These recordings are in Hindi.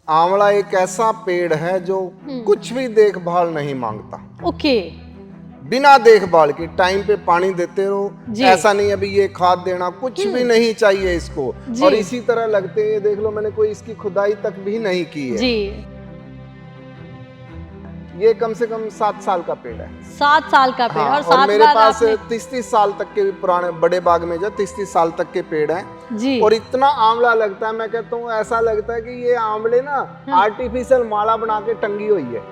आंवला एक ऐसा पेड़ है जो कुछ भी देखभाल नहीं मांगता। ओके। बिना देखभाल के टाइम पे पानी देते रहो। जी। ऐसा नहीं अभी ये खाद देना, कुछ भी नहीं चाहिए इसको। जी। और इसी तरह लगते हैं, ये देख लो मैंने कोई इसकी खुदाई तक भी नहीं की है। जी। ये कम से कम 7 साल का पेड़ है। 7 साल का पेड़। हाँ, और और 7 मेरे बार पास आपने 30-30 साल तक के भी पुराने बड़े बाग में जो 30-30 साल तक के पेड़ हैं। जी। और इतना आंवला लगता है, मैं कहता हूँ ऐसा लगता है कि ये आंवले ना आर्टिफिशियल माला बना के टंगी हुई है।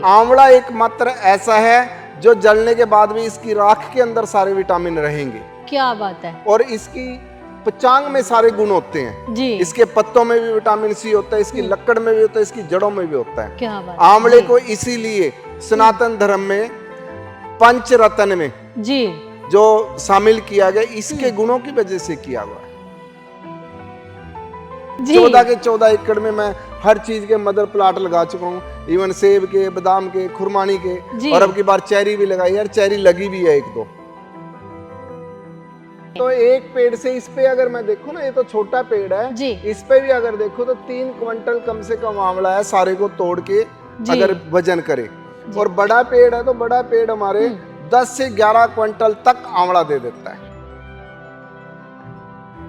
आंवला एकमात्र ऐसा है जो जलने के बाद भी इसकी राख के अंदर सारे विटामिन रहेंगे। क्या बात है। और इसकी पचांग में सारे गुण होते हैं जी। इसके पत्तों में भी विटामिन सी होता है, इसकी लकड़ में भी होता है, इसकी जड़ों में भी होता है। क्या बात है। आंवले को इसीलिए सनातन धर्म में पंचरत्न में जी जो शामिल किया गया, इसके गुणों की वजह से किया हुआ है। जी 14 के 14 एकड़ में मैं हर चीज के मदर प्लाट लगा चुका हूँ, इवन सेब के, बादाम के, खुरमानी के, और अब की बार चेरी भी लगाई है। चेरी लगी भी है 1-2। तो एक पेड़ से इस पे अगर मैं देखूं ना, ये तो छोटा पेड़ है जी। इस पे भी अगर देखो तो 3 क्विंटल कम से कम आंवला है, सारे को तोड़ के अगर वजन करे। और बड़ा पेड़ है तो बड़ा पेड़ हमारे 10 से 11 क्विंटल तक आंवला दे देता है।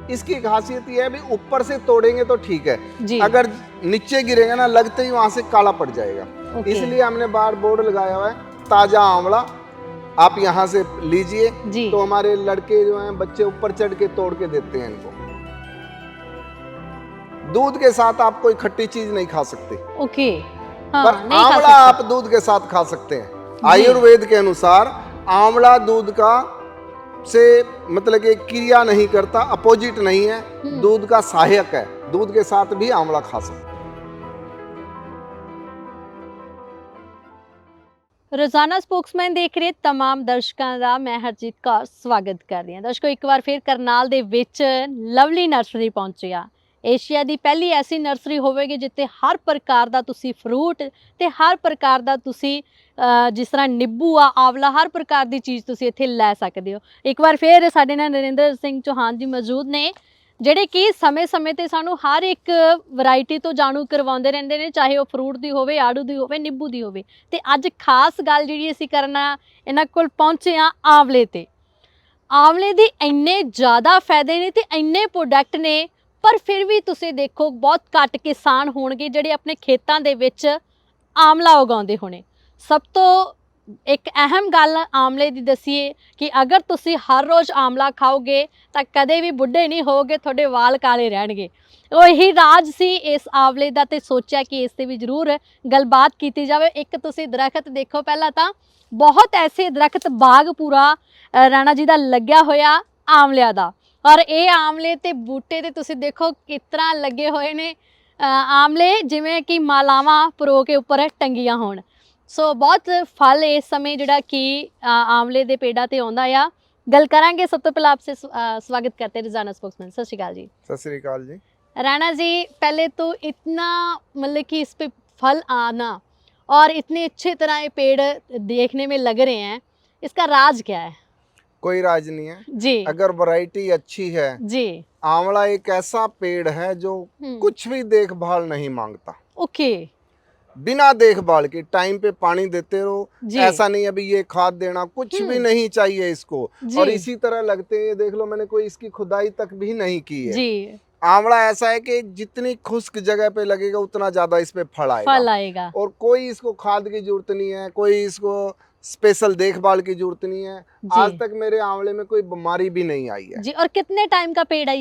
इसकी खासियत यह है भी ऊपर से तोड़ेंगे तो ठीक है, अगर नीचे गिरेगा ना लगते ही वहां से काला पड़ जाएगा। इसलिए हमने बाहर बोर्ड लगाया हुआ है, ताजा आंवला आप यहाँ से लीजिए। तो हमारे लड़के जो हैं बच्चे ऊपर चढ़ के तोड़ के देते हैं इनको। दूध के साथ आप कोई खट्टी चीज नहीं खा सकते। ओके। हाँ, पर आंवला आप दूध के साथ खा सकते हैं। आयुर्वेद के अनुसार आंवला दूध का से मतलब कि क्रिया नहीं करता, अपोजिट नहीं है, दूध का सहायक है। दूध के साथ भी आंवला खा सकते हैं। ਰੋਜ਼ਾਨਾ ਸਪੋਕਸਮੈਨ ਦੇਖ ਰਹੇ तमाम ਦਰਸ਼ਕਾਂ ਦਾ ਮੈਂ ਹਰਜੀਤ ਕੌਰ ਸਵਾਗਤ ਕਰ ਰਹੀ ਹਾਂ। ਦਰਸ਼ਕੋ ਇੱਕ ਵਾਰ ਫਿਰ ਕਰਨਾਲ ਦੇ ਵਿੱਚ ਲਵਲੀ ਨਰਸਰੀ ਪਹੁੰਚੇ ਆ। ਏਸ਼ੀਆ ਦੀ ਪਹਿਲੀ ਐਸੀ ਨਰਸਰੀ ਹੋਵੇਗੀ ਜਿੱਥੇ ਹਰ ਪ੍ਰਕਾਰ ਦਾ ਤੁਸੀਂ ਫਰੂਟ ਤੇ ਹਰ ਪ੍ਰਕਾਰ ਦਾ ਤੁਸੀਂ ਜਿਸ ਤਰ੍ਹਾਂ ਨਿੰਬੂ ਆ, ਆਵਲਾ, ਹਰ ਪ੍ਰਕਾਰ ਦੀ ਚੀਜ਼ ਤੁਸੀਂ ਇੱਥੇ ਲੈ ਸਕਦੇ ਹੋ। ਇੱਕ ਵਾਰ ਫਿਰ ਸਾਡੇ ਨਾਲ ਨਰਿੰਦਰ ਸਿੰਘ ਚੌਹਾਨ ਜੀ ਮੌਜੂਦ ਨੇ, ਜਿਹੜੇ ਕਿ ਸਮੇਂ-ਸਮੇਂ ਤੇ ਸਾਨੂੰ ਹਰ ਇੱਕ ਵੈਰਾਈਟੀ ਤੋਂ ਜਾਣੂ ਕਰਵਾਉਂਦੇ ਰਹਿੰਦੇ ਨੇ, ਚਾਹੇ ਉਹ ਫਰੂਟ ਦੀ ਹੋਵੇ, ਆੜੂ ਦੀ ਹੋਵੇ, ਨਿੰਬੂ ਦੀ ਹੋਵੇ। ਤੇ ਅੱਜ ਖਾਸ ਗੱਲ ਜਿਹੜੀ ਅਸੀਂ ਕਰਨਾ, ਇਹਨਾਂ ਕੋਲ ਪਹੁੰਚੇ ਆ ਆਵਲੇ ਤੇ। ਆਵਲੇ ਦੇ ਇੰਨੇ ਜ਼ਿਆਦਾ ਫਾਇਦੇ ਨੇ ਤੇ ਇੰਨੇ ਪ੍ਰੋਡਕਟ ਨੇ, ਪਰ ਫਿਰ ਵੀ ਤੁਸੀਂ ਦੇਖੋ ਬਹੁਤ ਘੱਟ ਕਿਸਾਨ ਹੋਣਗੇ ਜਿਹੜੇ ਆਪਣੇ ਖੇਤਾਂ ਦੇ ਵਿੱਚ ਆਮਲਾ ਉਗਾਉਂਦੇ ਹੋਣੇ। ਸਭ ਤੋਂ एक अहम गल आमले की दसीए कि अगर तुसी हर रोज़ आमला खाओगे तो कदे भी बुढ़े नहीं होगे, थोड़े वाल काले रहणगे। वही राज सी इस आंवले दा, ते सोचा कि इस ते भी जरूर गलबात की जाए। एक तुसी दरख्त देखो, पहला तो बहुत ऐसे दरख्त बाग पूरा राणा जी का लग्या होया आंवलिया दा, और ये आंवले ते बूटे ते तुसी देखो किस तरह लगे हुए ने आंवले, जिवें कि मालावां परो के उपर टंगियां होण। सो बहुत फल इस समय जिहड़ा कि आंवले दे पेड़ां ते आउंदा आ। गल करांगे। सब तो पहले आपसे स्वागत करते हैं रोजाना स्पोक्समैन। सत श्री अकाल जी। सत श्री अकाल जी। राणा जी, पहले तो इतना मतलब कि इस पे फल आना और इतने अच्छे तरह ये पेड़ देखने में लग रहे हैं, इसका राज क्या है? कोई राज नहीं है जी। अगर वैरायटी अच्छी है जी। आंवला एक ऐसा पेड़ है जो कुछ भी देखभाल नहीं मांगता। ओके। बिना देखभाल के टाइम पे पानी देते रहो। ऐसा नहीं अभी ये खाद देना, कुछ भी नहीं चाहिए इसको। और इसी तरह लगते हैं, देख लो मैंने कोई इसकी खुदाई तक भी नहीं की है जी। आंवला ऐसा है कि जितनी खुश्क जगह पे लगेगा उतना ज्यादा इस पे फल आएगा। और कोई इसको खाद की जरूरत नहीं है, कोई इसको स्पेशल देखभाल की जरूरत नहीं है। आज तक मेरे आंवले में कोई बीमारी भी नहीं आई है जी। और कितने टाइम का पेड़ है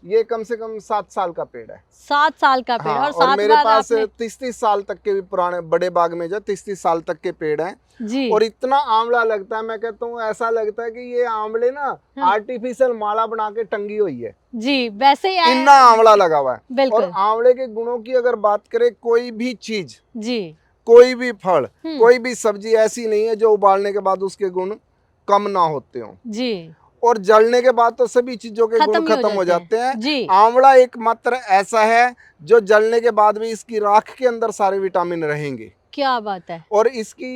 ये कम से कम 7 साल का पेड़ है। 7 साल का पेड़। हाँ, और मेरे पास 30-30 साल तक के भी पुराने बड़े बाग में जो 30-30 साल तक के पेड़ हैं जी। और इतना आंवला लगता है, मैं कहता हूँ ऐसा लगता है कि ये आंवले ना आर्टिफिशियल माला बना के टंगी हुई है जी। वैसे इतना आंवला लगा हुआ है। और आंवले के गुणों की अगर बात करें, कोई भी चीज जी, कोई भी फल, कोई भी सब्जी ऐसी नहीं है जो उबालने के बाद उसके गुण कम ना होते हो जी। और जलने के बाद तो सभी चीजों के गुण खत्म हो जाते हैं। आंवला एकमात्र ऐसा है जो जलने के बाद भी इसकी राख के अंदर सारे विटामिन रहेंगे। क्या बात है। और इसकी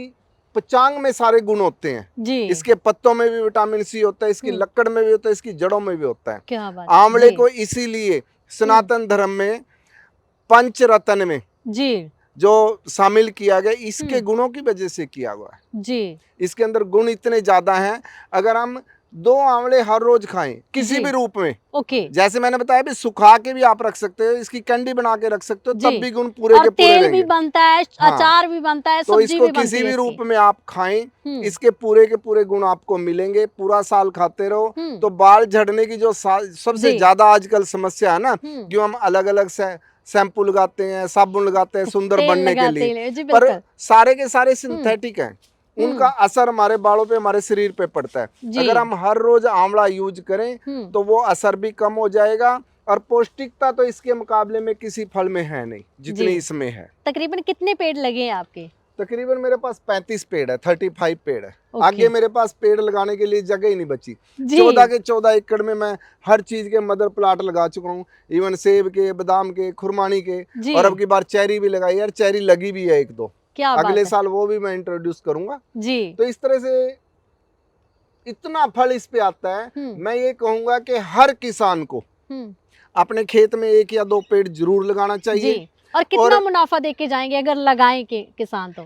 पचांग में सारे गुण होते हैं जी। इसके पत्तों में भी विटामिन सी होता है, इसकी लकड़ में भी होता है, इसकी जड़ों में भी होता है। क्या बात। आंवले को इसीलिए सनातन धर्म में पंच रत्न में जी जो शामिल किया गया, इसके गुणों की वजह से किया हुआ है जी। इसके अंदर गुण इतने ज्यादा हैं। अगर हम 2 आंवले हर रोज खाएं किसी जी। भी रूप में, ओके। जैसे मैंने बताया भी सुखा के भी आप रख सकते हो, इसकी कैंडी बना के रख सकते हो, जी। तब भी गुण पूरे और के पूरे तेल भी रहेंगे। बनता है, हाँ। अचार भी बनता है, तो सब्जी इसको भी बनती किसी है भी इसकी। रूप में आप खाएं, इसके पूरे के पूरे गुण आपको मिलेंगे, पूरा साल खाते रहो। तो बाल झड़ने की जो सबसे जी। ज्यादा आजकल समस्या है ना, कि हम अलग अलग शैम्पू लगाते हैं, साबुन लगाते हैं सुंदर तेल बनने के लगाते हैं, लिए, जी पर बिल्कुल। सारे के सारे सिंथेटिक हैं। उनका असर हमारे बालों पे, हमारे शरीर पे पड़ता है। जी। अगर हम हर रोज आंवला यूज करें तो वो असर भी कम हो जाएगा, और पौष्टिकता तो इसके मुकाबले में किसी फल में है नहीं जितनी जी। इसमें है। तकरीबन कितने पेड़ लगे हैं आपके? तकरीबन मेरे पास 35 पेड़ है, 35 पेड़ है। ओके। आगे मेरे पास पेड़ लगाने के लिए जगह ही नहीं बची। जी। 14 के 14 एकड़ में मैं हर चीज के मदर प्लाट लगा चुका हूँ, इवन सेब के, बादाम के, खुरमानी के, जी। और अब की बार चेरी भी लगाई है, चेरी लगी भी है 1-2। क्या बात अगले है। साल वो भी मैं इंट्रोड्यूस करूंगा। जी। तो इस तरह से इतना फल इस पे आता है। मैं ये कहूंगा कि हर किसान को अपने खेत में 1 या 2 पेड़ जरूर लगाना चाहिए। जी। और कितना मुनाफा देके जाएंगे अगर लगाएं के किसान तो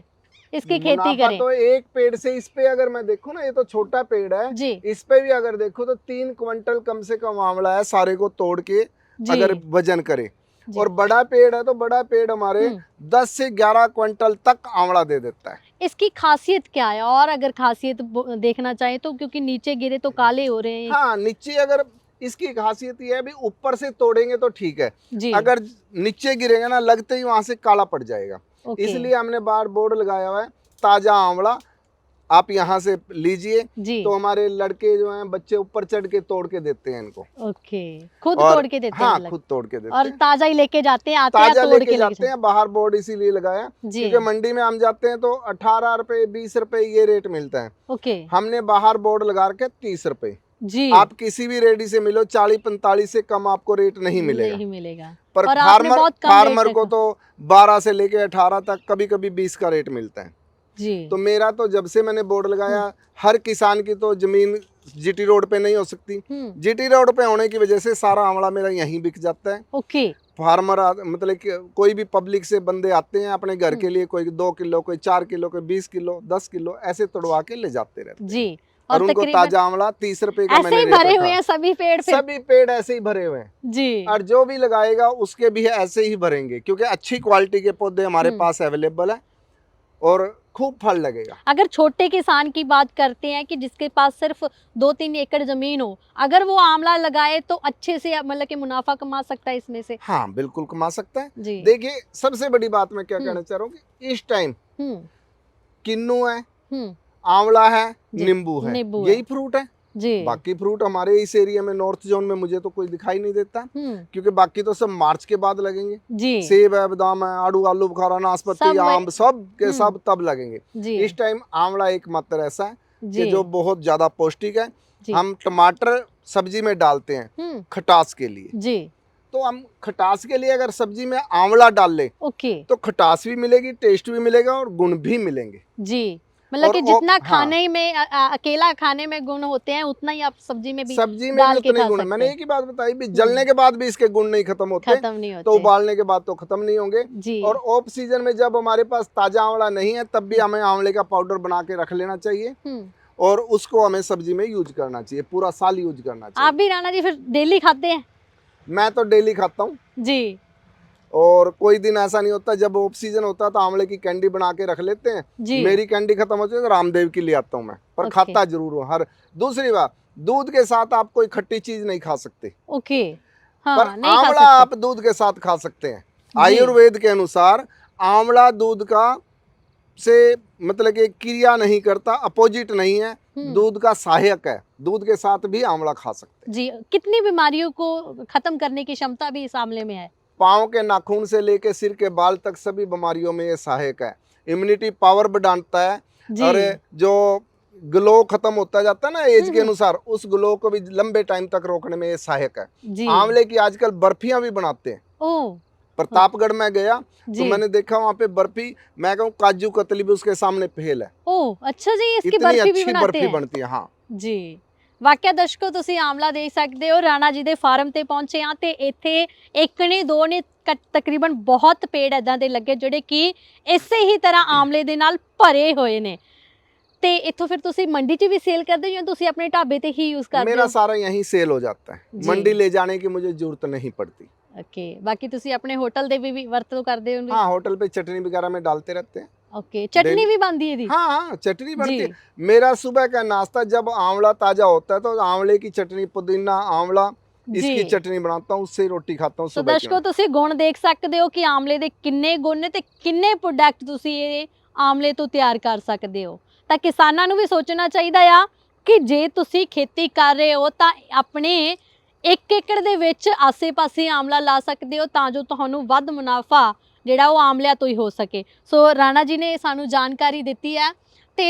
इसकी खेती करें? तो 1 पेड़ से, इस पे अगर मैं देखूं ना, ये तो छोटा पेड़ है जी। इस पे भी अगर देखो तो 3 क्विंटल कम से कम आंवला है, सारे को तोड़ के अगर वजन करे। और बड़ा पेड़ है तो बड़ा पेड़ हमारे 10 से 11 क्विंटल तक आंवला दे देता है। इसकी खासियत क्या है? और अगर खासियत देखना चाहे तो, क्योंकि नीचे गिरे तो काले हो रहे हैं। हाँ, नीचे अगर इसकी खासियत ये है भी, ऊपर से तोड़ेंगे तो ठीक है जी। अगर नीचे गिरेगा ना, लगते ही वहां से काला पड़ जाएगा। इसलिए हमने बाहर बोर्ड लगाया हुआ है, ताजा आंवला आप यहाँ से लीजिए। तो हमारे लड़के जो हैं, बच्चे ऊपर चढ़ के तोड़ के देते हैं इनको। ओके। खुद तोड़ के देते हैं? हाँ, खुद तोड़ के देते और हैं। ताजा ही लेके जाते हैं, आते हैं ताजा तोड़ लेके के जाते हैं। बाहर बोर्ड इसीलिए लगाया क्योंकि मंडी में हम जाते हैं तो 18 रुपए, 20 रुपए ये रेट मिलता है। ओके। हमने बाहर बोर्ड लगा के 30 रुपए। जी। आप किसी भी रेडी से मिलो, 40-45 से कम आपको रेट नहीं मिलेगा। पर फार्मर को तो 12 से लेके 18 तक, कभी कभी 20 का रेट मिलता है। जी। तो मेरा तो जब से मैंने बोर्ड लगाया, हर किसान की तो जमीन जीटी रोड पे नहीं हो सकती। जीटी रोड पे होने की वजह से सारा आंवला मेरा यहीं बिक जाता है। ओके। फार्मर मतलब कि कोई भी पब्लिक से बंदे आते हैं अपने घर के लिए, कोई 2 किलो, कोई 4 किलो, कोई 20 किलो, 10 किलो ऐसे तोड़वा के ले जाते रहते हैं। जी। और उनको ताजा आंवला 30 रुपए का मैंने रेट भरे हुए हैं सभी पेड़ पे। सभी पेड़ ऐसे ही भरे हुए हैं जी। और जो भी लगाएगा उसके भी ऐसे ही भरेंगे, क्योंकि अच्छी क्वालिटी के पौधे हमारे पास अवेलेबल है और खूब फल लगेगा। अगर छोटे किसान की बात करते हैं कि जिसके पास सिर्फ 2-3 एकड़ जमीन हो, अगर वो आंवला लगाए तो अच्छे से मतलब कि मुनाफा कमा सकता है इसमें से? हाँ, बिल्कुल कमा सकता है। जी। देखिए, सबसे बड़ी बात मैं क्या कहना चाह रहा हूँ कि इस टाइम किन्नू है, आंवला है, नींबू है, यही फ्रूट है। जी। बाकी फ्रूट हमारे इस एरिया में, नॉर्थ जोन में, मुझे तो कोई दिखाई नहीं देता, क्योंकि बाकी तो सब मार्च के बाद लगेंगे। जी। सेब है, बादाम है, आड़ू, आलू बुखारा, नाशपाती, आम, सब के सब तब लगेंगे। इस टाइम आंवला एकमात्र ऐसा है कि जो बहुत ज्यादा पौष्टिक है। हम टमाटर सब्जी में डालते हैं खटास के लिए। जी। तो हम खटास के लिए अगर सब्जी में आंवला डाल ले, तो खटास भी मिलेगी, टेस्ट भी मिलेगा और गुण भी मिलेंगे। जी। मतलब कि जितना खाने में अकेला खाने में गुण होते हैं, उतना ही आप सब्जी में भी डाल के खा सकते हैं। मैंने एक ही बात बताई भी, जलने के बाद भी इसके गुण नहीं खत्म होते, तो उबालने के बाद तो खत्म नहीं होंगे। और ऑफ सीजन में जब हमारे पास ताजा आंवला नहीं है, तब भी हमें आंवले का पाउडर बना के रख लेना चाहिए और उसको हमें सब्जी में यूज करना चाहिए, पूरा साल यूज करना चाहिए। आप भी राणा जी फिर डेली खाते हैं? मैं तो डेली खाता हूँ जी। और कोई दिन ऐसा नहीं होता, जब ऑफ सीजन होता है तो आंवले की कैंडी बना के रख लेते हैं जी। मेरी कैंडी खत्म होती है तो रामदेव की ले आता हूँ मैं, पर खाता जरूर हूँ हर। दूसरी बात, दूध के साथ आप कोई खट्टी चीज नहीं खा सकते। ओके। हाँ, पर आंवला आप दूध के साथ खा सकते हैं। आयुर्वेद के अनुसार आंवला दूध का से मतलब कि क्रिया नहीं करता, अपोजिट नहीं है, दूध का सहायक है। दूध के साथ भी आंवला खा सकते हैं जी। कितनी बीमारियों को खत्म करने की क्षमता भी इस आंवले में है? पाँव के नाखून से लेके सिर के बाल तक सभी बीमारियों में ये सहायक है। इम्यूनिटी पावर बढ़ाता है और जो ग्लो खत्म होता जाता है ना एज के अनुसार, उस ग्लो को भी लंबे टाइम तक रोकने में ये सहायक है। आंवले की आजकल बर्फियां भी बनाते हैं। प्रतापगढ़ में गया तो मैंने देखा वहाँ पे बर्फी, मैं कहूँ काजू कतली भी उसके सामने फेल है। ओह अच्छा जी, इसकी बर्फी भी बनाते हैं? बर्फी बनती है हाँ जी। ਵਾਕਿਆ ਦਰਸ਼ਕੋ ਤੁਸੀਂ ਆਮਲਾ ਦੇਖ ਸਕਦੇ ਹੋ, ਰਾਣਾ ਜੀ ਦੇ ਫਾਰਮ ਤੇ ਪਹੁੰਚੇ ਆ ਤੇ ਇੱਥੇ ਇੱਕ ਨਹੀਂ ਦੋ ਨੇ ਤਕਰੀਬਨ ਬਹੁਤ ਪੇੜ ਇਦਾਂ ਦੇ ਲੱਗੇ ਜਿਹੜੇ ਕਿ ਇਸੇ ਹੀ ਤਰ੍ਹਾਂ ਆਮਲੇ ਦੇ ਨਾਲ ਭਰੇ ਹੋਏ ਨੇ। ਤੇ ਇੱਥੋਂ ਫਿਰ ਤੁਸੀਂ ਮੰਡੀ 'ਚ ਵੀ ਸੇਲ ਕਰਦੇ ਹੋ ਜਾਂ ਤੁਸੀਂ ਆਪਣੇ ਢਾਬੇ ਤੇ ਹੀ ਯੂਜ਼ ਕਰਦੇ ਹੋ? मेरा सारा यहीं सेल हो जाता है, मंडी ले जाने की मुझे जरूरत नहीं पड़ती। ओके, बाकी ਤੁਸੀਂ ਆਪਣੇ ਹੋਟਲ ਦੇ ਵੀ ਵਰਤੋਂ ਕਰਦੇ ਹੋ? हाँ, होटल पे चटनी वगैरह में डालते रहते हैं। ओके, चटनी भी बनती है दी? हाँ हाँ, चटनी बनती है। मेरा सुबह का नाश्ता जब आंवला ताजा होता है तो आंवले की चटनी, पुदीना, आंवला, इसकी चटनी बनाता हूँ, उससे रोटी खाता हूँ सुबह। दर्शकों ਤੁਸੀਂ ਗੁਣ ਦੇਖ ਸਕਦੇ ਹੋ ਕਿ ਆਮਲੇ ਦੇ ਕਿੰਨੇ ਗੁਣ ਨੇ ਤੇ ਕਿੰਨੇ ਪ੍ਰੋਡਕਟ ਤੁਸੀਂ ਇਹ ਆਮਲੇ ਤੋਂ ਤਿਆਰ ਕਰ ਸਕਦੇ ਹੋ। ਤਾਂ ਕਿਸਾਨਾਂ ਨੂੰ ਵੀ ਸੋਚਣਾ ਚਾਹੀਦਾ ਆ ਕਿ ਜੇ ਤੁਸੀਂ ਖੇਤੀ ਕਰ ਰਹੇ ਹੋ ਤਾਂ ਆਪਣੇ 1 ਏਕੜ ਦੇ ਵਿੱਚ ਆਸੇ-ਪਾਸੇ ਆਮਲਾ ਲਾ ਸਕਦੇ ਹੋ ਤਾਂ ਜੋ ਤੁਹਾਨੂੰ ਵੱਧ ਮੁਨਾਫਾ ਜਿਹੜਾ ਉਹ ਆਮਲਿਆਂ ਤੋਂ ਹੀ ਹੋ ਸਕੇ। ਸੋ ਰਾਣਾ ਜੀ ਨੇ ਸਾਨੂੰ ਜਾਣਕਾਰੀ ਦਿੱਤੀ ਹੈ ਤੇ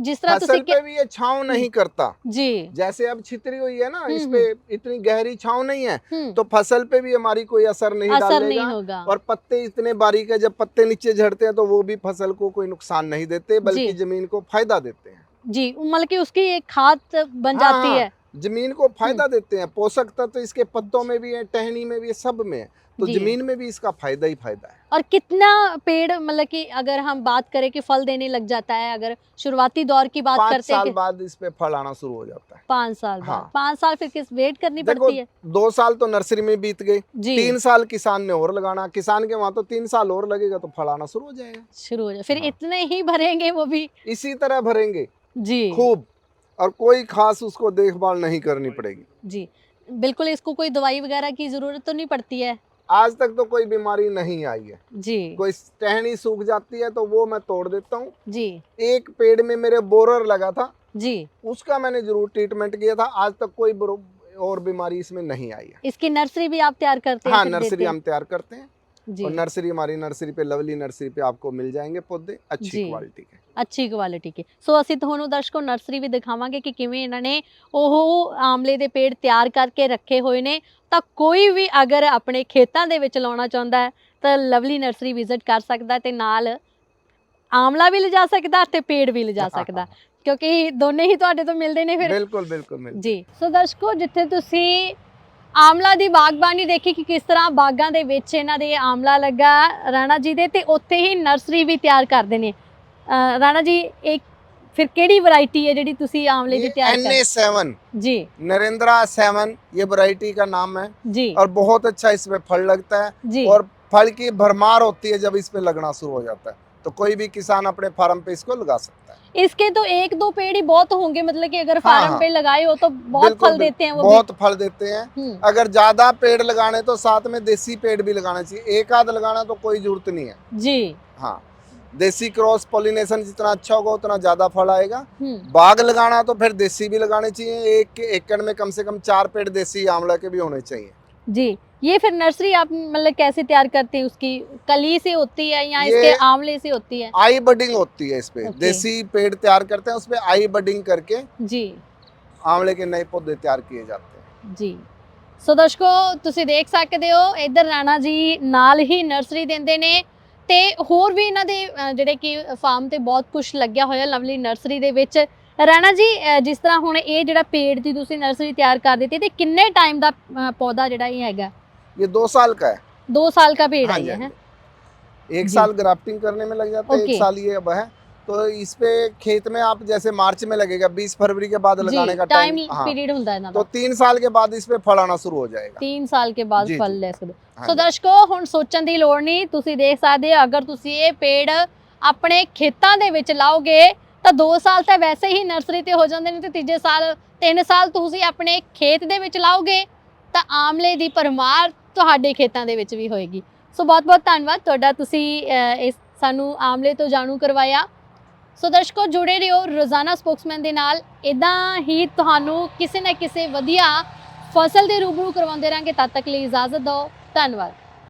जिस तरह फसल पे भी ये छांव नहीं करता जी, जैसे अब छितरी हुई है ना, इस पे इतनी गहरी छांव नहीं है तो फसल पे भी हमारी कोई असर नहीं डालेगा। और पत्ते इतने बारीक है, जब पत्ते नीचे झड़ते हैं तो वो भी फसल को कोई नुकसान नहीं देते बल्कि जमीन को फायदा देते हैं जी, मतलब कि उसकी एक खाद बन जाती है, जमीन को फायदा देते हैं। पोषक तत्व इसके पत्तों में भी है, टहनी में भी है, सब में है, तो जमीन में भी इसका फायदा ही फायदा है। और कितना पेड़ मतलब कि अगर हम बात करें कि फल देने लग जाता है, अगर शुरुआती दौर की बात करते हैं 5 साल बाद इस पे फल आना शुरू हो जाता है। 5 साल बाद? हाँ। 5 साल फिर किस वेट करनी पड़ती है? 2 साल तो नर्सरी में बीत गए, 3 साल किसान ने और लगाना, किसान के वहाँ तो 3 साल और लगेगा तो फल आना शुरू हो जाएगा। शुरू हो जाए फिर इतने ही भरेंगे वो भी इसी तरह भरेंगे जी खूब, और कोई खास उसको देखभाल नहीं करनी पड़ेगी जी। बिल्कुल, इसको कोई दवाई वगैरह की जरूरत तो नहीं पड़ती है? आज तक तो कोई बीमारी नहीं आई है जी। कोई टहनी सूख जाती है तो वो मैं तोड़ देता हूँ जी। एक पेड़ में मेरे बोरर लगा था जी, उसका मैंने जरूर ट्रीटमेंट किया था, आज तक कोई और बीमारी इसमें नहीं आई है। इसकी नर्सरी भी आप तैयार करते हैं? हाँ, नर्सरी हम तैयार करते हैं जी। और नर्सरी हमारी नर्सरी पे, लवली नर्सरी पे आपको मिल जाएंगे पौधे अच्छी क्वालिटी के। ਅੱਛੀ ਕੁਆਲਿਟੀ ਕੇ। ਸੋ ਅਸੀਂ ਤੁਹਾਨੂੰ ਦਰਸ਼ਕੋ ਨਰਸਰੀ ਵੀ ਦਿਖਾਵਾਂਗੇ ਕਿ ਕਿਵੇਂ ਇਹਨਾਂ ਨੇ ਉਹ ਆਮਲੇ ਦੇ ਪੇੜ ਤਿਆਰ ਕਰਕੇ ਰੱਖੇ ਹੋਏ ਨੇ। ਤਾਂ ਕੋਈ ਵੀ ਅਗਰ ਆਪਣੇ ਖੇਤਾਂ ਦੇ ਵਿੱਚ ਲਾਉਣਾ ਚਾਹੁੰਦਾ ਹੈ ਤਾਂ ਲਵਲੀ ਨਰਸਰੀ ਵਿਜ਼ਿਟ ਕਰ ਸਕਦਾ ਤੇ ਨਾਲ ਆਮਲਾ ਵੀ ਲਿਜਾ ਸਕਦਾ ਤੇ ਪੇੜ ਵੀ ਲਿਜਾ ਸਕਦਾ ਕਿਉਂਕਿ ਦੋਨੇ ਹੀ ਤੁਹਾਡੇ ਤੋਂ ਮਿਲਦੇ ਨੇ ਫਿਰ। ਬਿਲਕੁਲ ਬਿਲकुल ਜੀ। ਸੋ ਦਰਸ਼ਕੋ ਜਿੱਥੇ ਤੁਸੀਂ ਆਮਲਾ ਦੀ ਬਾਗਬਾਨੀ ਦੇਖੀ ਕਿ ਕਿਸ ਤਰ੍ਹਾਂ ਬਾਗਾਂ ਦੇ ਵਿੱਚ ਇਹਨਾਂ ਦੇ ਆਮਲਾ ਲੱਗਾ ਰਾਣਾ ਜੀ ਦੇ, ਤੇ ਉੱਥੇ ਹੀ ਨਰਸਰੀ ਵੀ ਤਿਆਰ ਕਰਦੇ ਨੇ। राणा जी एक फिर केड़ी वैरायटी है जेडी तुसी आमले दी तैयार कर? NA7 जी, नरेंद्रा 7 ये वैरायटी का नाम है जी। और बहुत अच्छा इसमें फल लगता है जी। और फल की भरमार होती है जब इसमें लगना शुरू हो जाता है तो कोई भी किसान अपने फार्म पे इसको लगा सकता है। इसके तो 1-2 पेड़ ही बहुत होंगे, मतलब कि अगर फार्म पे लगाए हो तो बहुत फल देते हैं वो बहुत फल देते हैं। अगर ज्यादा पेड़ लगाने तो साथ में देसी पेड़ भी लगाना चाहिए, एक आध लगाना तो कोई जरूरत नहीं है जी। हाँ, देसी क्रॉस पॉलिनेशन जितना अच्छा होगा उतना ज्यादा फल आएगा। बाग लगाना तो फिर देसी भी लगाने चाहिए, 1 एकड़ में कम से कम 4 पेड़ देसी आंवला के भी होने चाहिए जी। ये फिर नर्सरी आप मतलब कैसे तैयार करते हैं? उसकी कली से होती है या इसके आंवले से होती है? आई बडिंग होती है इस पे, देसी पेड़ तैयार करते हैं, उस पे आई बडिंग करके जी आंवले के नए पौधे तैयार किए जाते हैं जी। सो दर्शकों ਤੁਸੀਂ ਦੇਖ ਸਕਦੇ ਹੋ ਇੱਧਰ ਰਾਣਾ ਜੀ ਨਾਲ ਹੀ ਨਰਸਰੀ ਦਿੰਦੇ ਨੇ ਤੇ ਹੋਰ ਵੀ ਇਹਨਾਂ ਦੇ ਜਿਹੜੇ ਕਿ ਫਾਰਮ ਤੇ ਬਹੁਤ ਕੁਝ ਲੱਗਿਆ ਹੋਇਆ ਲਵਲੀ ਨਰਸਰੀ ਦੇ ਵਿੱਚ। ਰਾਣਾ ਜੀ ਜਿਸ ਤਰ੍ਹਾਂ ਹੁਣ ਇਹ ਜਿਹੜਾ ਪੇੜ ਦੀ ਤੁਸੀਂ ਨਰਸਰੀ ਤਿਆਰ ਕਰ ਦਿੱਤੀ ਤੇ ਕਿੰਨੇ ਟਾਈਮ ਦਾ ਪੌਦਾ ਜਿਹੜਾ ਇਹ ਹੈਗਾ? ये 2 साल का है। 2 साल का पेड़ हाँ है जी, ये है? 1 साल ग्राफ्टिंग करने में लग जाता है, 1 साल ये अब है। तो इस पे खेत में आप जैसे मार्च में लगेगा, 20 फरवरी के बाद लगाने का टाइम हाँ, पीरियड ਹੁੰਦਾ ਇਹਨਾਂ ਦਾ। तो 3 साल के बाद इस पे फल आना शुरू हो जाएगा। 3 साल के बाद जी, फल जी। ਲੈ ਸਕਦੇ। हाँ ਸੋ जी। ਦਰਸ਼ਕੋ ਹੁਣ ਸੋਚਣ ਦੀ ਲੋੜ ਨਹੀਂ, ਤੁਸੀਂ ਦੇਖ ਸਕਦੇ ਹੋ ਅਗਰ ਤੁਸੀਂ ਇਹ ਪੇੜ ਆਪਣੇ ਖੇਤਾਂ ਦੇ ਵਿੱਚ ਲਾਓਗੇ ਤਾਂ 2 ਸਾਲ ਤਾਂ ਵੈਸੇ ਹੀ ਨਰਸਰੀ ਤੇ ਹੋ ਜਾਂਦੇ ਨੇ ਤੇ ਤੀਜੇ ਸਾਲ 3 ਸਾਲ ਤੁਸੀਂ ਆਪਣੇ ਖੇਤ ਦੇ ਵਿੱਚ ਲਾਓਗੇ ਤਾਂ ਆਮਲੇ ਦੀ ਭਰਮਾਰ ਤੁਹਾਡੇ ਖੇਤਾਂ ਦੇ ਵਿੱਚ ਵੀ ਹੋਏਗੀ। ਸੋ ਬਹੁਤ ਬਹੁਤ ਧੰਨਵਾਦ ਤੁਹਾਡਾ, ਤੁਸੀਂ ਇਸ ਸਾਨੂੰ ਆਮਲੇ ਤੋਂ ਜਾਣੂ ਕਰਵਾਇਆ। ਸੋ ਦਰਸ਼ਕੋ ਜੁੜੇ ਰਹੋ ਰੋਜ਼ਾਨਾ ਸਪੋਕਸਮੈਨ ਦੇ ਨਾਲ, ਇਦਾਂ ਹੀ ਤੁਹਾਨੂੰ ਕਿਸੇ ਨਾ ਕਿਸੇ ਵਧੀਆ ਫਸਲ ਦੇ ਰੂਬਰੂ ਕਰਵਾਉਂਦੇ ਰਾਂਗੇ। ਤਦ ਤੱਕ ਲਈ ਇਜਾਜ਼ਤ ਦਿਓ, ਧੰਨਵਾਦ।